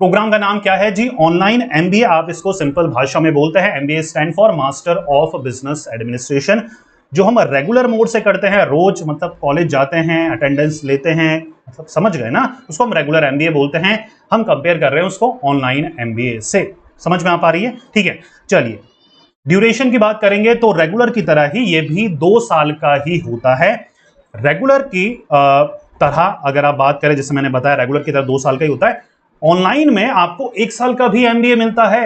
Programme का नाम क्या है जी? Online MBA. आप इसको सिंपल भाषा में बोलते हैं MBA stand for master of business administration. जो हम रेगुलर मोड से करते हैं, रोज मतलब कॉलेज जाते हैं, अटेंडेंस लेते हैं, मतलब समझ गए ना, उसको हम रेगुलर एमबीए बोलते हैं। हम कंपेयर कर रहे हैं उसको ऑनलाइन एमबीए से। समझ में आ पा रही है? ठीक है, चलिए ड्यूरेशन की बात करेंगे तो रेगुलर की तरह ही ये भी 2 साल का ही होता है। रेगुलर की तरह अगर आप बात करें, जैसे मैंने बताया रेगुलर की तरह 2 साल का ही होता है। ऑनलाइन में आपको 1 साल का भी एमबीए मिलता है।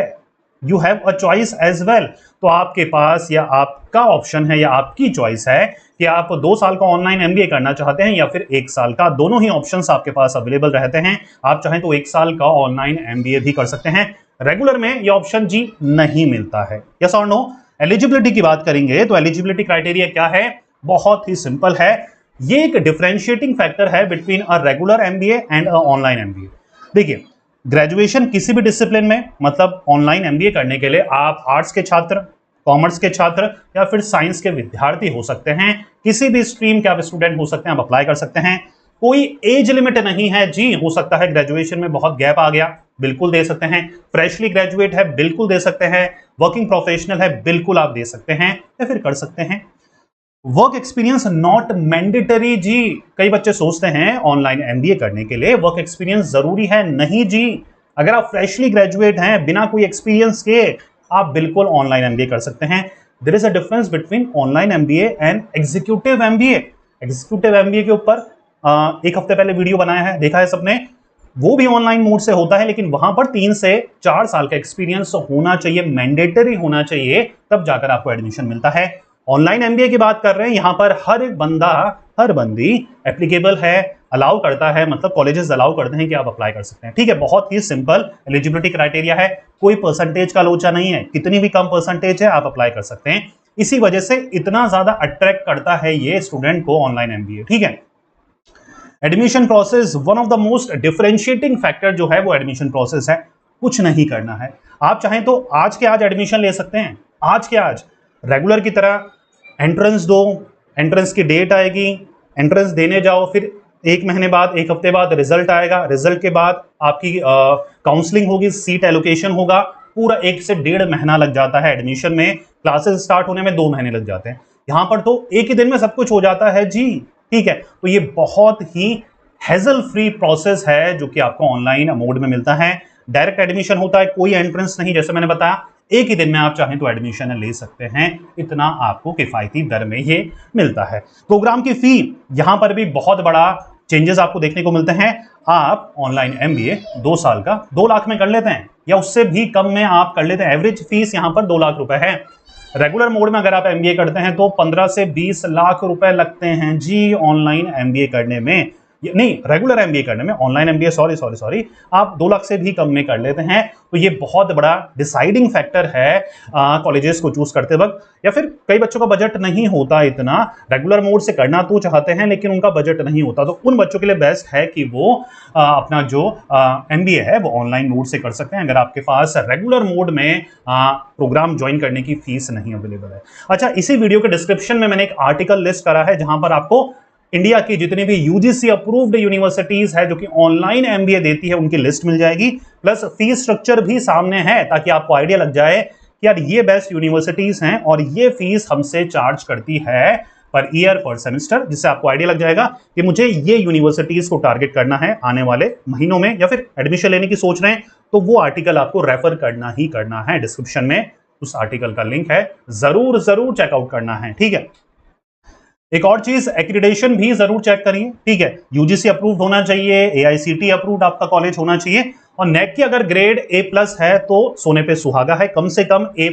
You have a choice as well. तो आपके पास या आपका ऑप्शन है या आपकी चॉइस है कि आप 2 साल का ऑनलाइन एमबीए करना चाहते हैं या फिर 1 साल का। दोनों ही ऑप्शंस आपके पास अवेलेबल रहते हैं। आप चाहें तो 1 साल का ऑनलाइन एमबीए भी कर सकते हैं। रेगुलर में ये ऑप्शन जी नहीं मिलता है। यस और नो? एलिजिबिलिटी की बात करेंगे तो एलिजिबिलिटी क्राइटेरिया क्या है? बहुत ही सिंपल है। ये एक डिफरेंशिएटिंग फैक्टर है between a regular MBA and a online MBA. देखिए, ग्रेजुएशन किसी भी डिसिप्लिन में, मतलब ऑनलाइन एमबीए करने के लिए आप आर्ट्स के छात्र, कॉमर्स के छात्र या फिर साइंस के विद्यार्थी हो सकते हैं। किसी भी स्ट्रीम के आप स्टूडेंट हो सकते हैं, आप अप्लाई कर सकते हैं। कोई एज लिमिट नहीं है जी। हो सकता है ग्रेजुएशन में बहुत गैप आ गया, बिल्कुल दे सकते हैं। फ्रेशली ग्रेजुएट है, बिल्कुल दे सकते हैं। वर्किंग प्रोफेशनल है, बिल्कुल आप दे सकते हैं या फिर कर सकते हैं। वर्क एक्सपीरियंस नॉट मैंडेटरी जी। कई बच्चे सोचते हैं ऑनलाइन एमबीए करने के लिए वर्क एक्सपीरियंस जरूरी है। नहीं जी। अगर आप फ्रेशली ग्रेजुएट हैं, बिना कोई एक्सपीरियंस के, आप बिल्कुल ऑनलाइन एमबीए कर सकते हैं। There is a difference between online MBA and executive MBA. Executive MBA के ऊपर एक हफ्ते पहले वीडियो बनाया है, देखा है सबने। वो भी ऑनलाइन मोड से होता है, लेकिन वहां पर 3 से 4 साल का एक्सपीरियंस होना चाहिए, मैंडेटरी होना चाहिए, तब जाकर आपको एडमिशन मिलता है। ऑनलाइन एमबीए की बात कर रहे हैं, यहां पर हर एक बंदा, हर बंदी एप्लीकेबल है, अलाउ करता है, मतलब कॉलेजेस अलाउ करते हैं कि आप अप्लाई कर सकते हैं। ठीक है, बहुत ही सिंपल एलिजिबिलिटी क्राइटेरिया है। कोई परसेंटेज का लोचा नहीं है, कितनी भी कम परसेंटेज है आप अप्लाई कर सकते हैं। इसी वजह से इतना ज्यादा अट्रैक्ट करता है ये स्टूडेंट को ऑनलाइन एमबीए। ठीक है, admission process one of the most differentiating factor जो है वो एडमिशन प्रोसेस है। कुछ नहीं करना है, आप चाहें तो आज के आज एडमिशन ले सकते हैं। आज के आज रेगुलर की तरह एंट्रेंस दो, एंट्रेंस की डेट आएगी, एंट्रेंस देने जाओ, फिर 1 महीने बाद, 1 हफ्ते बाद रिजल्ट आएगा। रिजल्ट के बाद आपकी काउंसलिंग होगी, सीट एलोकेशन होगा। पूरा 1 से 1.5 महीना लग जाता है एडमिशन में। क्लासेस स्टार्ट होने में 2 महीने लग जाते हैं। यहां पर तो एक ही दिन में सब कुछ हो जाता है जी। ठीक है, तो ये बहुत ही हैजल फ्री प्रोसेस है जो कि आपको ऑनलाइन मोड में मिलता है। डायरेक्ट एडमिशन होता है, कोई एंट्रेंस नहीं। जैसे मैंने बताया, एक ही दिन में आप चाहें तो एडमिशन ले सकते हैं। इतना आपको किफायती दर में ये मिलता है। प्रोग्राम की फी, यहां पर भी बहुत बड़ा चेंजेस आपको देखने को मिलते हैं। आप ऑनलाइन एमबीए 2 साल का 2 लाख में कर लेते हैं या उससे भी कम में आप कर लेते हैं। एवरेज फीस यहां पर 2 लाख रुपए है। रेगुलर मोड में अगर आप एमबीए करते हैं तो 15 से 20 लाख रुपए लगते हैं जी ऑनलाइन एमबीए करने में। नहीं, रेगुलर एमबीए करने में। ऑनलाइन एमबीए सॉरी आप 2 लाख से भी कम में कर लेते हैं। तो ये बहुत बड़ा डिसाइडिंग फैक्टर है कॉलेजेस को चूज करते वक्त। या फिर कई बच्चों का बजट नहीं होता इतना, रेगुलर मोड से करना तो चाहते हैं लेकिन उनका बजट नहीं होता, तो उन बच्चों के लिए बेस्ट है कि वो अपना जो एमबीए है वो ऑनलाइन मोड से कर सकते हैं अगर आपके पास रेगुलर मोड में प्रोग्राम ज्वाइन करने की फीस नहीं अवेलेबल है। अच्छा, इसी वीडियो के डिस्क्रिप्शन में मैंने एक आर्टिकल लिस्ट करा है जहां पर आपको इंडिया की जितनी भी यूजीसी अप्रूव्ड यूनिवर्सिटीज है जो कि ऑनलाइन एमबीए देती है उनकी लिस्ट मिल जाएगी। प्लस फीस स्ट्रक्चर भी सामने है ताकि आपको आइडिया लग जाए कि यार ये बेस्ट यूनिवर्सिटीज हैं और ये फीस हमसे चार्ज करती है पर ईयर, पर सेमेस्टर, जिससे आपको आइडिया लग जाएगा कि मुझे ये यूनिवर्सिटीज को टारगेट करना है आने वाले महीनों में, या फिर एडमिशन लेने की सोच रहे हैं तो वो आर्टिकल आपको रेफर करना ही करना है। डिस्क्रिप्शन में उस आर्टिकल का लिंक है, जरूर चेकआउट करना है। ठीक है, एक और चीज, एक्रीडेशन भी जरूर चेक करिए। ठीक है, यूजीसी अप्रूव्ड होना चाहिए, एआईसीटी अप्रूव्ड आपका कॉलेज होना चाहिए, और नेक की अगर ग्रेड A+ है तो सोने पे सुहागा है। कम से कम A+,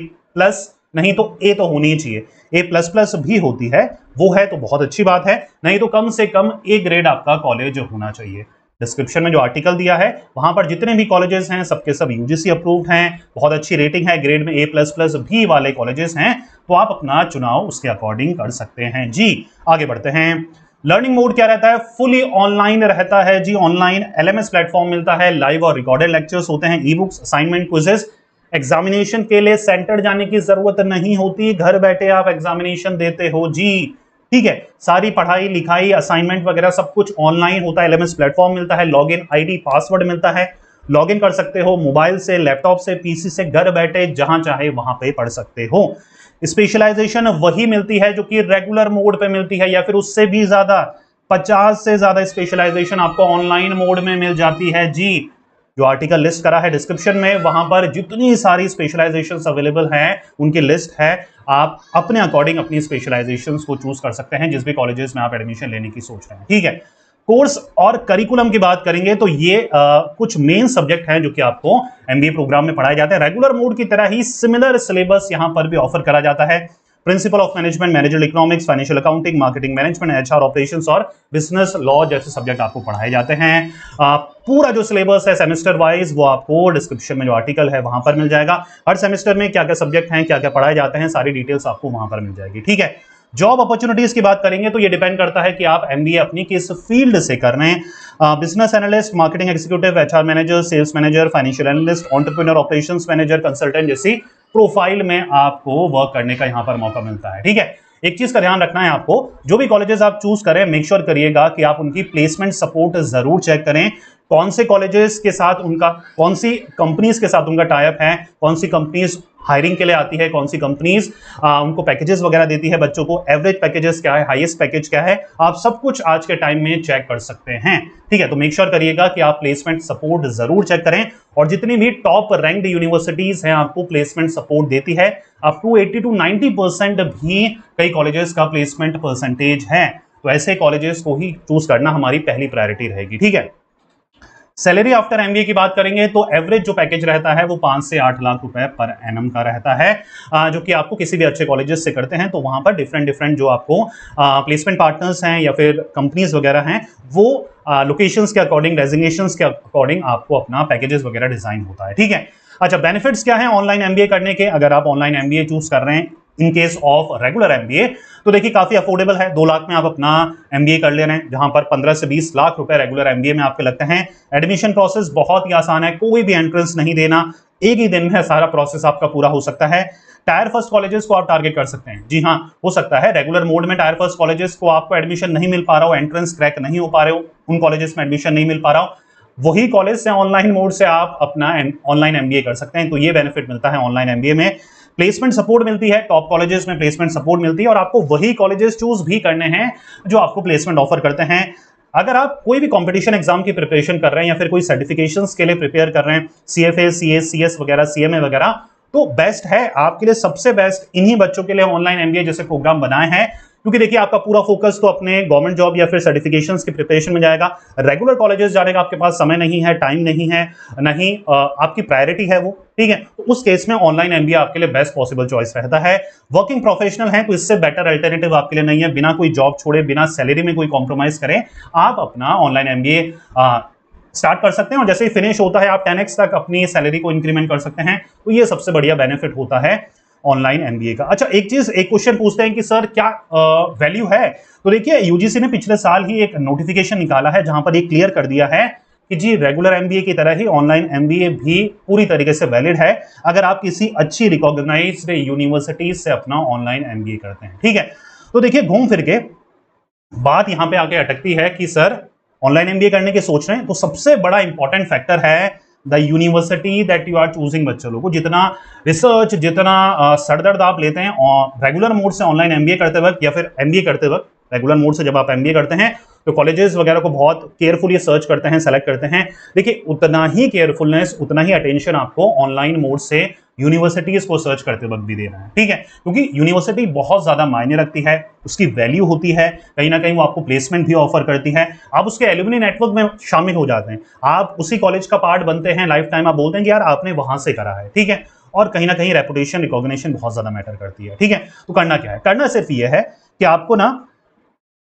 नहीं तो A तो होनी ही चाहिए। A++ भी होती है, वो है तो बहुत अच्छी बात है, नहीं तो कम से कम A ग्रेड आपका कॉलेज होना चाहिए। डिस्क्रिप्शन में जो आर्टिकल दिया है वहां पर जितने भी कॉलेजेस हैं सबके सब यूजीसी अप्रूव्ड हैं, बहुत अच्छी रेटिंग है, ग्रेड में A++ भी वाले कॉलेजेस हैं, तो आप अपना चुनाव उसके अकॉर्डिंग कर सकते हैं जी। आगे बढ़ते हैं। लर्निंग मोड क्या रहता है? फुली ऑनलाइन रहता है जी। ऑनलाइन LMS प्लेटफॉर्म मिलता है, लाइव और रिकॉर्डेड लेक्चर्स होते हैं, e books, assignment, quizzes. Examination के लिए सेंटर जाने की जरूरत नहीं होती, घर बैठे आप एग्जामिनेशन देते हो जी। ठीक है, सारी पढ़ाई लिखाई, असाइनमेंट वगैरह सब कुछ ऑनलाइन होता है। LMS प्लेटफॉर्म मिलता है, लॉगिन आईडी, पासवर्ड मिलता है। लॉग इन कर सकते हो मोबाइल से, लैपटॉप से, पीसी से, घर बैठे जहां चाहे वहां पे पढ़ सकते हो। स्पेशलाइजेशन वही मिलती है जो कि रेगुलर मोड पे मिलती है, या फिर उससे भी ज्यादा 50 से ज्यादा स्पेशलाइजेशन आपको ऑनलाइन मोड में मिल जाती है जी। जो आर्टिकल लिस्ट करा है डिस्क्रिप्शन में, वहां पर जितनी सारी स्पेशलाइजेशंस अवेलेबल हैं उनकी लिस्ट है। आप अपने अकॉर्डिंग अपनी स्पेशलाइजेशंस को चूज कर सकते हैं जिस भी कॉलेजेस में आप एडमिशन लेने की सोच रहे हैं, ठीक है। कोर्स और करिकुलम की बात करेंगे तो ये कुछ मेन सब्जेक्ट हैं जो कि आपको एमबीए प्रोग्राम में पढ़ाए जाते हैं। रेगुलर मोड की तरह ही सिमिलर सिलेबस यहां पर भी ऑफर करा जाता है। Principle of management, managerial economics, financial accounting, marketing management, HR operations और बिजनेस लॉ जैसे सब्जेक्ट आपको पढ़ाए जाते हैं। पूरा जो सिलेबस है सेमेस्टर वाइज वो आपको डिस्क्रिप्शन में जो आर्टिकल है वहां पर मिल जाएगा। हर सेमेस्टर में क्या क्या सब्जेक्ट हैं, क्या क्या पढ़ाए जाते हैं, सारी डिटेल्स आपको वहां पर मिल जाएगी, ठीक है। जॉब अपॉर्चुनिटीज की बात करेंगे तो ये डिपेंड करता है कि आप एमबीए अपनी किस फील्ड से कर रहे हैं। Business analyst, marketing executive, HR manager, sales manager, financial analyst, entrepreneur, operations manager, consultant जैसी प्रोफाइल में आपको वर्क करने का यहां पर मौका मिलता है, ठीक है। एक चीज का ध्यान रखना है आपको, जो भी कॉलेजेस आप चूज करें मेक श्योर करिएगा कि आप उनकी प्लेसमेंट सपोर्ट जरूर चेक करें। कौन से कॉलेजेस के साथ उनका, कौन सी कंपनीज के साथ उनका टाई अप है, कौन सी कंपनीज हायरिंग के लिए आती है, कौन सी कंपनीज उनको पैकेजेस वगैरह देती है बच्चों को, एवरेज पैकेजेस क्या है, हाईएस्ट पैकेज क्या है, आप सब कुछ आज के टाइम में चेक कर सकते हैं, ठीक है। तो मेक श्योर करिएगा कि आप प्लेसमेंट सपोर्ट जरूर चेक करें। और जितनी भी टॉप रैंक्ड यूनिवर्सिटीज हैं आपको प्लेसमेंट सपोर्ट देती है। अप टू 80 to 90% भी कई कॉलेजेस का प्लेसमेंट परसेंटेज है। तो ऐसे कॉलेजेस को ही चूज करना हमारी पहली प्रायोरिटी रहेगी, ठीक है। सैलरी आफ्टर एमबीए की बात करेंगे तो एवरेज जो पैकेज रहता है वो 5 से 8 लाख रुपए पर एनम का रहता है, जो कि आपको किसी भी अच्छे कॉलेजेस से करते हैं तो वहां पर डिफरेंट जो आपको प्लेसमेंट पार्टनर्स हैं या फिर कंपनीज वगैरह हैं वो लोकेशंस के अकॉर्डिंग, डेजिग्नेशंस के अकॉर्डिंग आपको अपना पैकेजेस वगैरह डिजाइन होता है, ठीक है। अच्छा, बेनिफिट्स क्या है ऑनलाइन एमबीए करने के? अगर आप ऑनलाइन एमबीए चूज कर रहे हैं in case of regular MBA तो देखिए काफी अफोर्डेबल है। 2 लाख में आप अपना एमबीए कर ले रहे हैं, जहां पर 15 से 20 लाख रुपए रेगुलर एमबीए में आपके लगते हैं। एडमिशन प्रोसेस बहुत ही आसान है, कोई भी एंट्रेंस नहीं देना, एक ही दिन में सारा प्रोसेस आपका पूरा हो सकता है। टायर फर्स्ट कॉलेजेस को आप टारगेट कर सकते हैं। जी हाँ, हो सकता है रेगुलर मोड में टायर फर्स्ट कॉलेजेस को आपको एडमिशन नहीं मिल पा रहा हो, एंट्रेंस क्रैक नहीं हो पा रहे हो, उन कॉलेजेस में एडमिशन नहीं मिल पा रहा हो, वही कॉलेज से ऑनलाइन मोड से आप अपना ऑनलाइन एमबीए कर सकते हैं। तो ये बेनिफिट मिलता है ऑनलाइन एमबीए में। प्लेसमेंट सपोर्ट मिलती है, टॉप कॉलेजेस में प्लेसमेंट सपोर्ट मिलती है और आपको वही कॉलेजेस चूज भी करने हैं जो आपको प्लेसमेंट ऑफर करते हैं। अगर आप कोई भी कंपटीशन एग्जाम की प्रिपरेशन कर रहे हैं या फिर कोई सर्टिफिकेशंस के लिए प्रिपेयर कर रहे हैं, सीएफए, सीएस, सीएस वगैरह, सीएमए वगैरह, तो बेस्ट है आपके लिए, सबसे बेस्ट इन्हीं बच्चों के लिए ऑनलाइन एमबीए जैसे प्रोग्राम बनाए हैं। क्योंकि देखिए आपका पूरा फोकस तो अपने गवर्नमेंट जॉब या फिर सर्टिफिकेशंस की प्रिपरेशन में जाएगा। रेगुलर कॉलेजेस जाने का आपके पास समय नहीं है, टाइम नहीं है, नहीं आपकी प्रायोरिटी है वो, ठीक है। तो उस केस में ऑनलाइन एमबीए आपके लिए बेस्ट पॉसिबल चॉइस रहता है। वर्किंग प्रोफेशनल है तो इससे बेटर अल्टरनेटिव आपके लिए नहीं है। बिना कोई जॉब छोड़े, बिना सैलरी में कोई कॉम्प्रोमाइज करें, आप अपना ऑनलाइन एमबीए स्टार्ट कर सकते हैं और जैसे ही फिनिश होता है आप 10x तक अपनी सैलरी को इंक्रीमेंट कर सकते हैं। तो ये सबसे बढ़िया बेनिफिट होता है ऑनलाइन एमबीए का। अच्छा, एक क्वेश्चन पूछते हैं कि सर क्या वैल्यू है? तो देखिए यूजीसी ने पिछले साल ही एक नोटिफिकेशन निकाला है जहां पर ये क्लियर कर दिया है कि जी रेगुलर एमबीए की तरह ही ऑनलाइन एमबीए भी पूरी तरीके से वैलिड है अगर आप किसी अच्छी रिकॉग्नाइज्ड यूनिवर्सिटीज से अपना ऑनलाइन एमबीए करते हैं, ठीक है। तो देखिए घूम फिर के बात यहां पे आके अटकती है कि सर ऑनलाइन एमबीए करने की सोच रहे हैं तो सबसे बड़ा इंपॉर्टेंट फैक्टर है the university that you are choosing. बच्चों लोगों को जितना रिसर्च, जितना सरदर्द आप लेते हैं रेगुलर मोड से ऑनलाइन एमबीए करते वक्त या फिर एमबीए करते वक्त, रेगुलर मोड से जब आप एमबीए करते हैं तो कॉलेजेस वगैरह को बहुत केयरफुली सर्च करते हैं, सेलेक्ट करते हैं। देखिए उतना ही केयरफुलनेस, उतना ही अटेंशन आपको ऑनलाइन मोड से यूनिवर्सिटीज को सर्च करते वक्त भी देना है, ठीक है। क्योंकि यूनिवर्सिटी बहुत ज्यादा मायने रखती है, उसकी वैल्यू होती है, कहीं ना कहीं वो आपको प्लेसमेंट भी ऑफर करती है, आप उसके एलुमनी नेटवर्क में शामिल हो जाते हैं, आप उसी कॉलेज का पार्ट बनते हैं, लाइफ टाइम आप बोलते हैं कि यार आपने वहां से करा है, ठीक है। और कहीं ना कहीं रेपुटेशन, रिकॉग्निशन बहुत ज्यादा मैटर करती है, ठीक है। तो करना क्या है? करना सिर्फ ये है कि आपको ना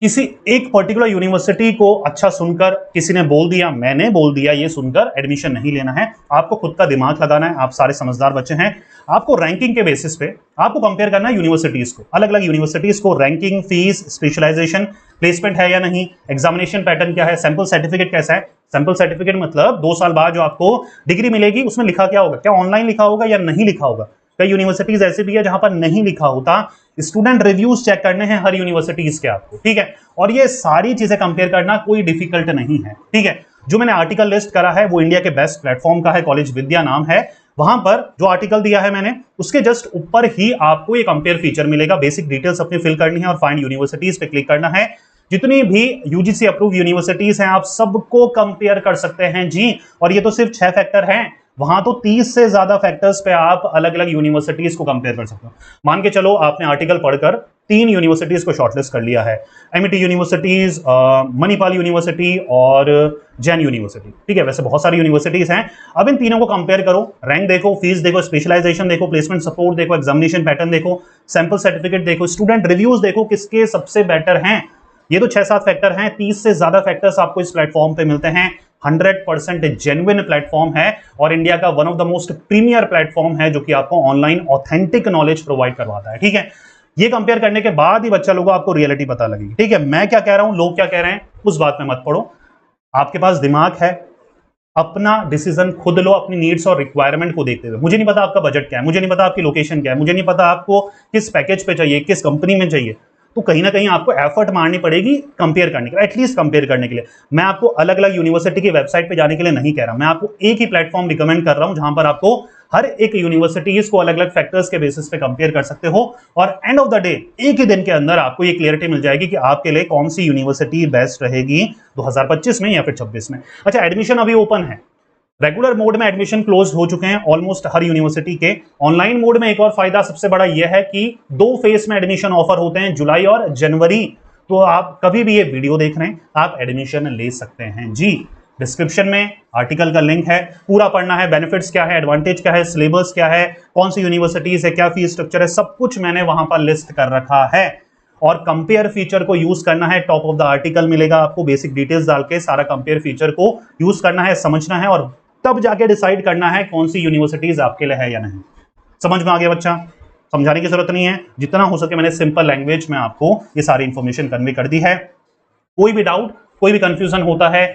किसी एक पर्टिकुलर यूनिवर्सिटी को अच्छा सुनकर, किसी ने बोल दिया, मैंने बोल दिया, ये सुनकर एडमिशन नहीं लेना है। आपको खुद का दिमाग लगाना है, आप सारे समझदार बच्चे हैं। आपको रैंकिंग के बेसिस पे आपको कंपेयर करना है यूनिवर्सिटीज को, अलग अलग यूनिवर्सिटीज को, रैंकिंग, फीस, स्पेशलाइजेशन, प्लेसमेंट है या नहीं, एग्जामिनेशन पैटर्न क्या है, सैंपल सर्टिफिकेट कैसा है। सैंपल सर्टिफिकेट मतलब 2 साल बाद जो आपको डिग्री मिलेगी उसमें लिखा क्या होगा, क्या ऑनलाइन लिखा होगा या नहीं लिखा होगा। कई यूनिवर्सिटीज ऐसे भी है जहां पर नहीं लिखा होता। स्टूडेंट रिव्यूज चेक करने हैं हर यूनिवर्सिटीज के आपको, ठीक है। और ये सारी चीजें कंपेयर करना कोई डिफिकल्ट नहीं है, ठीक है। जो मैंने आर्टिकल लिस्ट करा है वो इंडिया के बेस्ट प्लेटफॉर्म का है, कॉलेज विद्या नाम है। वहां पर जो आर्टिकल दिया है मैंने, उसके जस्ट ऊपर ही आपको ये कंपेयर फीचर मिलेगा। बेसिक डिटेल्स अपनी फिल करनी है और फाइंड यूनिवर्सिटीज पे क्लिक करना है। जितनी भी यूजीसी अप्रूव यूनिवर्सिटीज हैं आप सबको कंपेयर कर सकते हैं जी। और ये तो सिर्फ 6 फैक्टर हैं, वहां तो 30 से ज्यादा फैक्टर्स पे आप अलग अलग यूनिवर्सिटीज को कंपेयर कर सकते हो। मान के चलो आपने आर्टिकल पढ़कर 3 यूनिवर्सिटीज को शॉर्टलिस्ट कर लिया है, एमईटी यूनिवर्सिटीज, मणिपाल यूनिवर्सिटी और जैन यूनिवर्सिटी, ठीक है। वैसे बहुत सारी यूनिवर्सिटीज हैं। अब इन तीनों को कंपेयर करो, रैंक देखो, फीस देखो, स्पेशलाइजेशन देखो, प्लेसमेंट सपोर्ट देखो, एग्जामिनेशन पैटर्न देखो, सैंपल सर्टिफिकेट देखो, स्टूडेंट रिव्यूज देखो, किसके सबसे बेटर हैं। ये तो 6-7 फैक्टर हैं, 30 से ज्यादा फैक्टर्स आपको इस प्लेटफॉर्म पे मिलते हैं। 100% जेन्युइन प्लेटफॉर्म है और इंडिया का one of the most premier platform है जो कि आपको ऑनलाइन ऑथेंटिक नॉलेज प्रोवाइड करवाता है, ठीक है। ये कंपेयर करने के बाद ही बच्चा लोगों आपको रियलिटी पता लगेगी, ठीक है। मैं क्या कह रहा हूं, लोग क्या कह रहे हैं, उस बात में मत पड़ो। आपके पास दिमाग है, अपना डिसीजन खुद लो अपनी नीड्स और रिक्वायरमेंट को देखते हुए। मुझे नहीं पता आपका बजट क्या है, मुझे नहीं पता आपकी लोकेशन क्या है, मुझे नहीं पता आपको किस पैकेज पे चाहिए, किस कंपनी में चाहिए, तो कहीं ना कहीं आपको एफर्ट मारनी पड़ेगी कंपेयर करने के लिए, एटलीस्ट कंपेयर करने के लिए। मैं आपको अलग अलग यूनिवर्सिटी की वेबसाइट पे जाने के लिए नहीं कह रहा, मैं आपको एक ही प्लेटफॉर्म रिकमेंड कर रहा हूं जहां पर आपको हर एक यूनिवर्सिटीज को अलग अलग फैक्टर्स के बेसिस पे कंपेयर कर सकते हो और एंड ऑफ द डे एक ही दिन के अंदर आपको ये क्लियरिटी मिल जाएगी कि आपके लिए कौन सी यूनिवर्सिटी बेस्ट रहेगी 2025 में या फिर 26 में। अच्छा, एडमिशन अभी ओपन है, रेगुलर मोड में एडमिशन क्लोज हो चुके हैं ऑलमोस्ट हर यूनिवर्सिटी के। ऑनलाइन मोड में एक और फायदा सबसे बड़ा यह है कि 2 फेज में एडमिशन ऑफर होते हैं, जुलाई और जनवरी। तो आप कभी भी ये वीडियो देख रहे हैं आप एडमिशन ले सकते हैं जी। डिस्क्रिप्शन में आर्टिकल का लिंक है, पूरा पढ़ना है, बेनिफिट्स क्या है, एडवांटेज क्या है, सिलेबस क्या है, कौन सी यूनिवर्सिटीज है, क्या फीस स्ट्रक्चर है, सब कुछ मैंने वहां पर लिस्ट कर रखा है। और कंपेयर फीचर को यूज करना है, टॉप ऑफ द आर्टिकल मिलेगा आपको, बेसिक डिटेल्स डाल के सारा कंपेयर फीचर को यूज करना है, समझना है और तब जाके डिसाइड करना है कौन सी यूनिवर्सिटीज आपके लिए है या नहीं। समझ में आ गया बच्चा? समझाने की जरूरत नहीं है, जितना हो सके मैंने सिंपल लैंग्वेज में आपको ये सारी इंफॉर्मेशन कन्वे कर दी है। कोई भी डाउट, कोई भी कंफ्यूजन होता है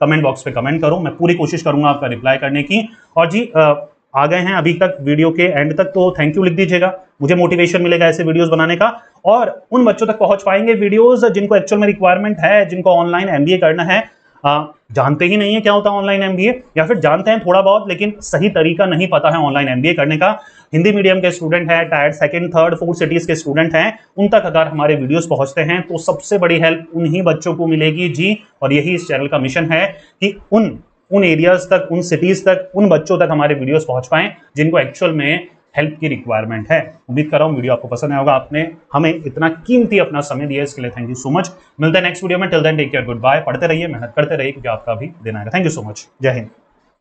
कमेंट बॉक्स पे कमेंट करो, मैं पूरी कोशिश करूंगा आपका रिप्लाई करने की। और जी आ गए हैं अभी तक वीडियो के एंड तक तो थैंक यू लिख दीजिएगा, मुझे मोटिवेशन मिलेगा ऐसे वीडियोस बनाने का। और उन बच्चों तक पहुंच पाएंगे वीडियोस जिनको एक्चुअल में रिक्वायरमेंट है, जिनको ऑनलाइन एमबीए करना है, जानते ही नहीं है क्या होता है ऑनलाइन एमबीए, या फिर जानते हैं थोड़ा बहुत लेकिन सही तरीका नहीं पता है ऑनलाइन एमबीए करने का। हिंदी मीडियम के स्टूडेंट हैं, tyre 2nd, 3rd, 4th cities के स्टूडेंट हैं, उन तक अगर हमारे वीडियोस पहुंचते हैं तो सबसे बड़ी हेल्प उन्हीं बच्चों को मिलेगी जी। और यही इस चैनल का मिशन है कि उन एरियाज तक, उन सिटीज तक, उन बच्चों तक हमारे वीडियोस पहुंच पाएं जिनको एक्चुअल में हेल्प की रिक्वायरमेंट है। उम्मीद कर रहा हूं वीडियो आपको पसंद आएगा, आपने हमें इतना कीमती अपना समय दिया, इसके लिए थैंक यू सो मच। मिलते हैं नेक्स्ट वीडियो में, till then take care, good bye. पढ़ते रहिए, मेहनत करते रहिए क्योंकि आपका भी दिन आएगा। थैंक यू सो मच, जय हिंद।